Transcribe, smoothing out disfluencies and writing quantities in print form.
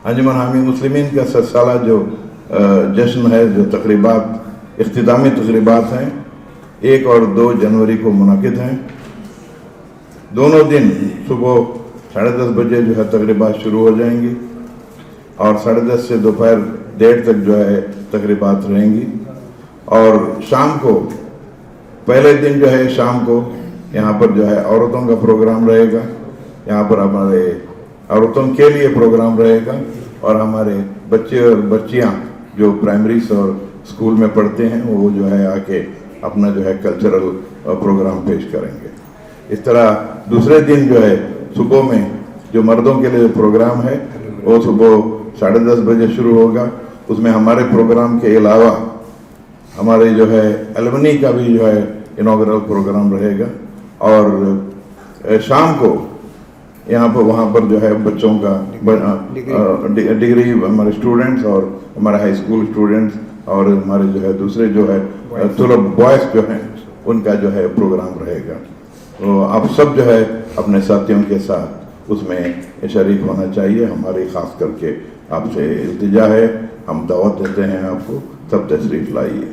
अंजुमन हामी मुस्लिमीन का 7 साला जो जश्न है, जो तकरीबात, इख्तितामी तकरीबात हैं, 1 और 2 जनवरी को मुनाकिद हैं। दोनों दिन सुबह 10:30 बजे जो है तकरीबात शुरू हो जाएंगी और 10:30 से दोपहर 1:30 तक जो है तकरीबात रहेंगी। और शाम को, पहले दिन जो है शाम को यहाँ पर जो है औरतों का प्रोग्राम रहेगा। यहाँ पर हमारे औरतों के लिए प्रोग्राम रहेगा और हमारे बच्चे और बच्चियाँ जो प्राइमरीज और स्कूल में पढ़ते हैं वो जो है आके अपना जो है कल्चरल प्रोग्राम पेश करेंगे। इस तरह दूसरे दिन जो है सुबह में जो मर्दों के लिए प्रोग्राम है वो सुबह 10:30 बजे शुरू होगा। उसमें हमारे प्रोग्राम के अलावा हमारे जो है एलुमनी का भी जो है इनॉग्रल प्रोग्राम रहेगा। और शाम को यहाँ पर वहाँ पर जो है बच्चों का डिग्री हमारे स्टूडेंट्स और हमारे हाई स्कूल स्टूडेंट्स और हमारे जो है दूसरे जो है तुलब बॉयज़ जो हैं उनका जो है प्रोग्राम रहेगा। तो आप सब जो है अपने साथियों के साथ उसमें शरीक होना चाहिए। हमारी ख़ास करके आपसे इल्तिजा है, हम दावत देते हैं आपको, सब तशरीफ़ लाइए।